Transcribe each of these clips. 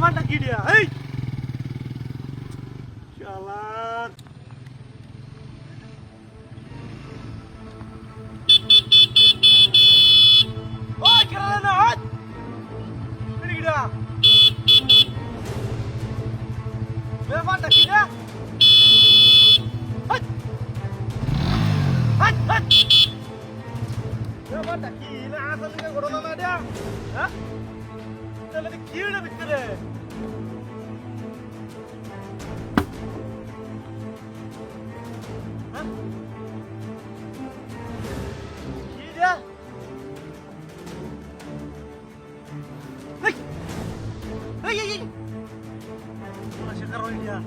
ব্যাপারটা কি দিয়া এই শালার ওই কেন না হাত এদিকে ব্যাপারটা কি দিয়া হাত হাত হাত ব্যাপারটা কি না আসলে ঘটনা না দিয়া হ্যাঁ তাহলে কি হলো ভিতরে হ্যাঁ কি দিয়া এই এই এই তোরা শেখার হই দিয়া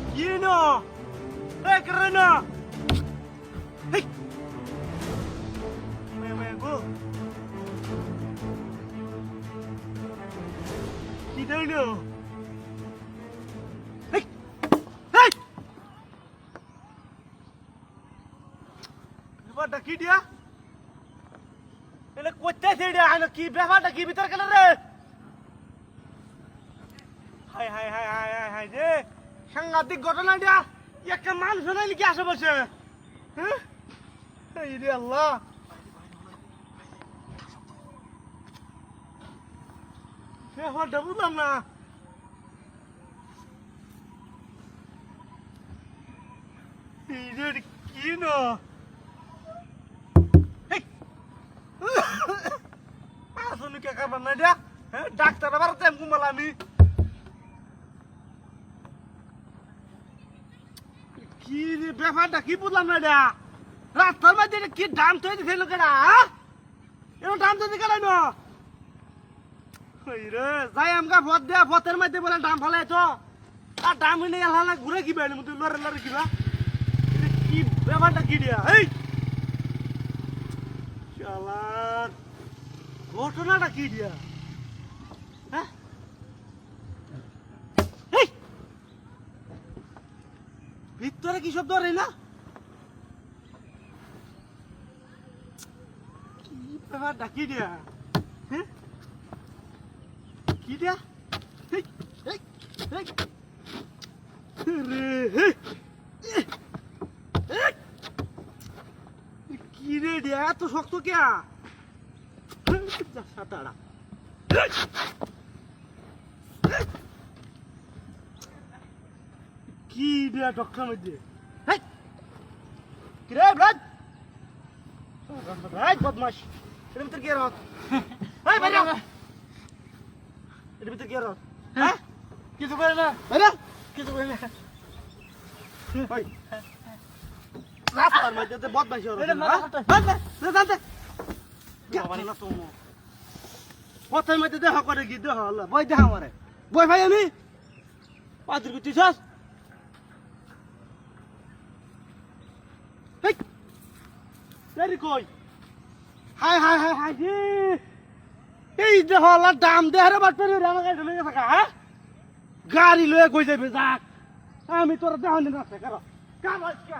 কি না এই করে না এই মে গো কি দেইলো এই এই ব্যাপারটা কি দিয়া এলে কোথায় ছেড়ে আইলো কি ব্যাপারটা কি ভিতর গেল রে high high high high high high রে সাংঘাতিক ঘটনা দিয়া একটা মানুষ নাইলে কি আসে বসে হ্যাঁ এই রে আল্লাহ ব্যাপারটা বুঝলাম না এই রে কি না আসলে কে কারবার না দিয়া হ্যাঁ ডাক্তার আবার টাইম ঘুমালাম আমি কি রে ব্যাপারটা কি বুঝলাম না দিয়া রাস্তার মধ্যে কি দাম তৈরি দিছে লোকেরা এরকম দাম তৈরি কেন রে যাই আমগা ভোট দেয়া ভোটের মধ্যে বলে দাম ফেলাই তো আর দাম হইলে এলা ঘুরে কি বাইনি মতো লড়ে লড়ে কিবা কি ব্যাপারটা কি দিয়া এই শালার ঘটনাটা কি দিয়া হ্যাঁ এই ভিতরে কি শব্দ রে না কি ব্যাপারটা কি দিয়া হ্যাঁ কি দিয়া এই এই এই রে কি রে দিয়া এত শক্ত কেয়া সাতাড়া কি দিয়া ডক্টর মধ্যে কি রে ব্রাদ বদমাস এর ভিতর কি রত এই বাইরে এর ভিতর কি রত হ্যাঁ কিছু করে না বাইরে কিছু করে না ওই রাস্তার মধ্যে বদমাস হলো এটা জানতে জানতে না তো পথের মধ্যে দেখা করে কি দেখা হলো বই দেখা আমারে বই ভাই আমি পাঁচের কুচি চাস কই হাই হাই হাই হাই জি এই দেখা দাম দেহারে বাট পেরে আমাকে লয়ে থাকা হ্যাঁ গাড়ি লয়ে কই যাবে যাক আমি তোর দেখানি না কারো কাম আজকে